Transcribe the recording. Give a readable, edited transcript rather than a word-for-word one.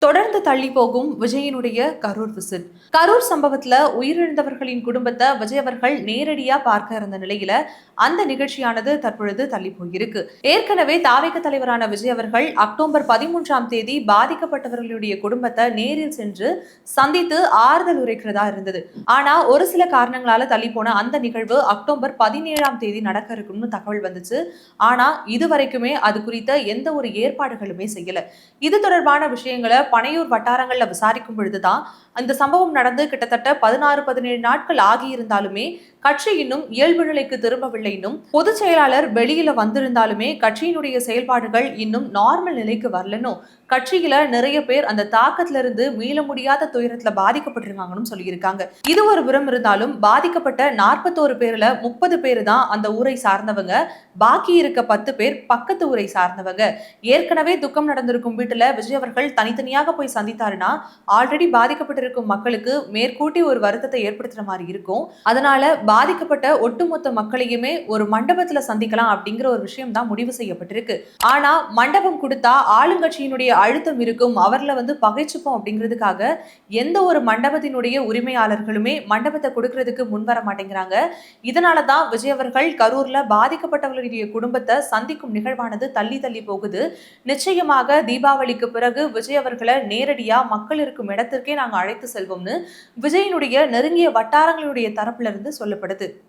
தொடர்ந்து தள்ளி போகும் விஜயனுடைய கரூர் விசிட். கரூர் சம்பவத்துல உயிரிழந்தவர்களின் குடும்பத்தை விஜய் அவர்கள் நேரடியா பார்க்க இருந்த நிலையில அந்த நிகழ்ச்சியானது தற்பொழுது தள்ளி போயிருக்கு. ஏற்கனவே தாவேக தலைவரான விஜய் அவர்கள் அக்டோபர் 13ஆம் தேதி பாதிக்கப்பட்டவர்களுடைய குடும்பத்தை நேரில் சென்று சந்தித்து ஆறுதல் உரைக்கிறதா இருந்தது. ஆனா ஒரு சில காரணங்களால தள்ளி போன அந்த நிகழ்வு அக்டோபர் 17ஆம் தேதி நடக்க இருக்கும்னு தகவல் வந்துச்சு. ஆனா இதுவரைக்குமே அது குறித்த எந்த ஒரு ஏற்பாடுகளுமே செய்யல. இது தொடர்பான விஷயங்களை பனையூர் வட்டாரங்கள்ல விசாரிக்கும் பொழுதுதான் அந்த சம்பவம் நடந்து கிட்டத்தட்ட 16-17 நாட்கள் ஆகியிருந்தாலுமே கட்சி இன்னும் இயல்பு நிலைக்கு திரும்பவில்லை. இன்னும் பொதுச் செயலாளர் வெளியில வந்திருந்தாலுமே கட்சியினுடைய செயல்பாடுகள் இன்னும் நார்மல் நிலைக்கு வரலன்னு கட்சியில நிறைய பேர் அந்த தாக்கத்துல இருந்து மீள முடியாத துயரத்துல பாதிக்கப்பட்டிருக்காங்கன்னு சொல்லியிருக்காங்க. இது ஒரு புறம் இருந்தாலும் பாதிக்கப்பட்ட 41 பேர்ல 30 பேர் தான் அந்த ஊரை சார்ந்தவங்க, பாக்கி இருக்க 10 பேர் பக்கத்து ஊரை சார்ந்தவங்க. ஏற்கனவே துக்கம் நடந்திருக்கும் வீட்டுல விஜய் அவர்கள் தனித்தனியாக போய் சந்தித்தாருன்னா ஆல்ரெடி பாதிக்கப்பட்டிருக்கும் மக்களுக்கு மேற்கூட்டி ஒரு வருத்தத்தை ஏற்படுத்துற மாதிரி இருக்கும். அதனால பாதிக்கப்பட்ட ஒட்டுமொத்த மக்களையுமே ஒரு மண்டபத்துல சந்திக்கலாம் அப்படிங்கிற ஒரு விஷயம் தான் முடிவு செய்யப்பட்டிருக்கு. ஆனா மண்டபம் கொடுத்தா ஆளுங்கட்சியினுடைய அழுத்தம் இருக்கும், அவர்ல பகைச்சுப்போம் அப்படிங்கிறதுக்காக எந்த ஒரு மண்டபத்தினுடைய உரிமையாளர்களுமே மண்டபத்தை கொடுக்கறதுக்கு முன்வர மாட்டேங்கிறாங்க. இதனாலதான் விஜய் அவர்கள் கரூர்ல பாதிக்கப்பட்டவர்களுடைய குடும்பத்தை சந்திக்கும் நிகழ்வானது தள்ளி தள்ளி போகுது. நிச்சயமாக தீபாவளிக்கு பிறகு விஜய் அவர்களை நேரடியா மக்கள் இருக்கும் இடத்திற்கே நாங்க அழைத்து செல்வோம்னு விஜயனுடைய நெருங்கிய வட்டாரங்களுடைய தரப்புல இருந்து சொல்லப்படுது.